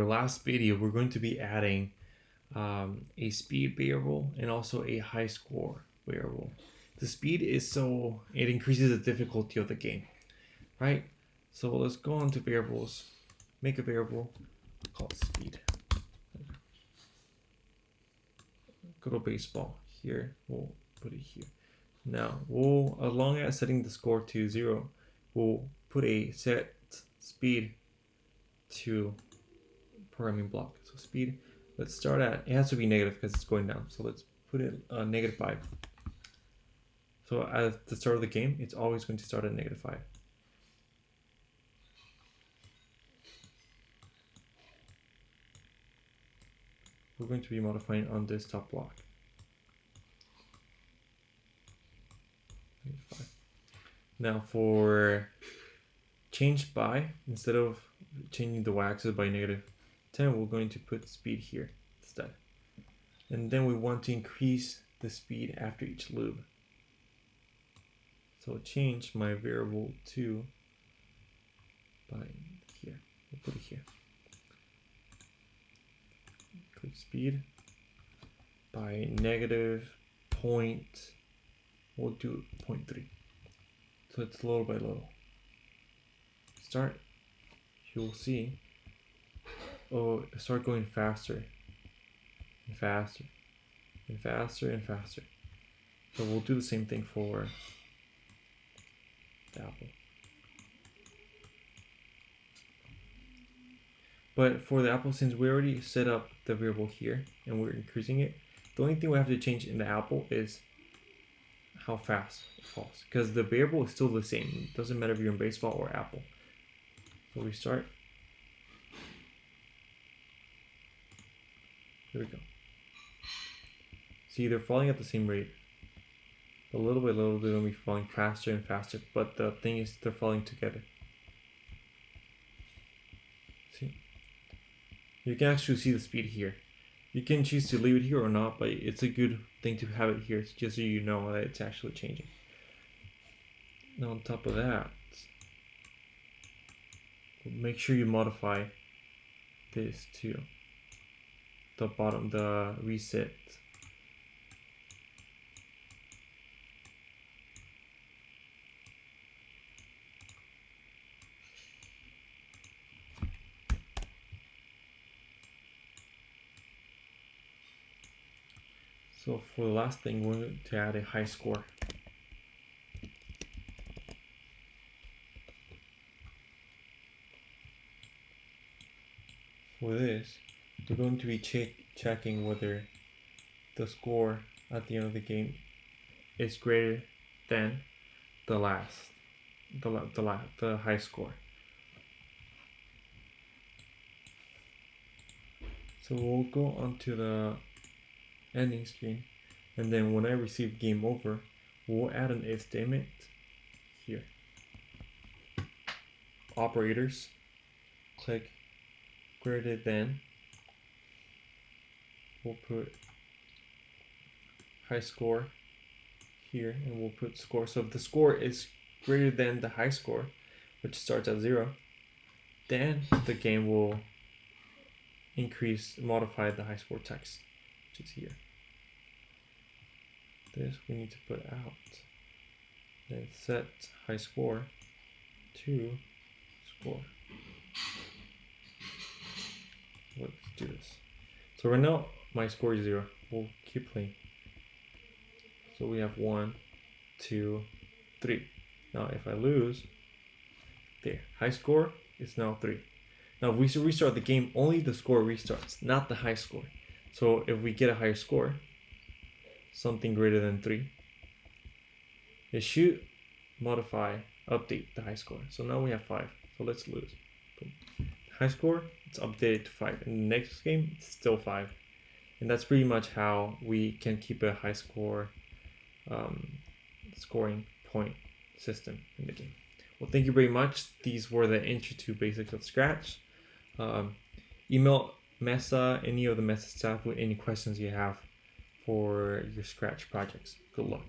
last video, we're going to be adding a speed variable and also a high score variable. The speed is so it increases the difficulty of the game, right? So let's go on to variables, make a variable called speed. Go to baseball here, we'll put it here. Now we'll, as long as setting the score to 0, we'll put a set speed to programming block. So speed, let's start at, it has to be negative because it's going down. So let's put it -5. So at the start of the game, it's always going to start at -5. We're going to be modifying on this top block. -5. Now for change by, instead of changing the y-axis by -10, we're going to put speed here instead. And then we want to increase the speed after each loop. So change my variable to by here. We'll put it here. Click speed by we'll do 0.3. So it's little by little. Start, you'll see, start going faster and faster and faster and faster. So we'll do the same thing for the apple. But for the apple, since we already set up the variable here and we're increasing it, the only thing we have to change in the apple is how fast it falls, because the variable is still the same. It doesn't matter if you're in baseball or apple. So we start. Here we go. See, they're falling at the same rate. But little by little, they're going to be falling faster and faster. But the thing is, they're falling together. See? You can actually see the speed here. You can choose to leave it here or not, but it's a good thing to have it here, just so you know that it's actually changing. Now on top of that, make sure you modify this to the bottom, the reset. So for the last thing, we're going to add a high score. For this, we're going to be checking whether the score at the end of the game is greater than the high score. So we'll go onto the ending screen, and then when I receive game over, we'll add an if statement here. Operators, click greater than, we'll put high score here, and we'll put score. So if the score is greater than the high score, which starts at 0, then the game will modify the high score text, which is here. This we need to put out. Then set high score to score. Let's do this. So right now my score is 0. We'll keep playing. So we have 1, 2, 3. Now if I lose, there, high score is now 3. Now if we restart the game, only the score restarts, not the high score. So if we get a higher score, something greater than 3, it should update the high score. So now we have 5. So let's lose. Boom. High score, it's updated to 5. In the next game, it's still 5. And that's pretty much how we can keep a high score scoring point system in the game. Well, thank you very much. These were the intro to basics of Scratch. Email MESA, any of the MESA staff, with any questions you have for your Scratch projects. Good luck.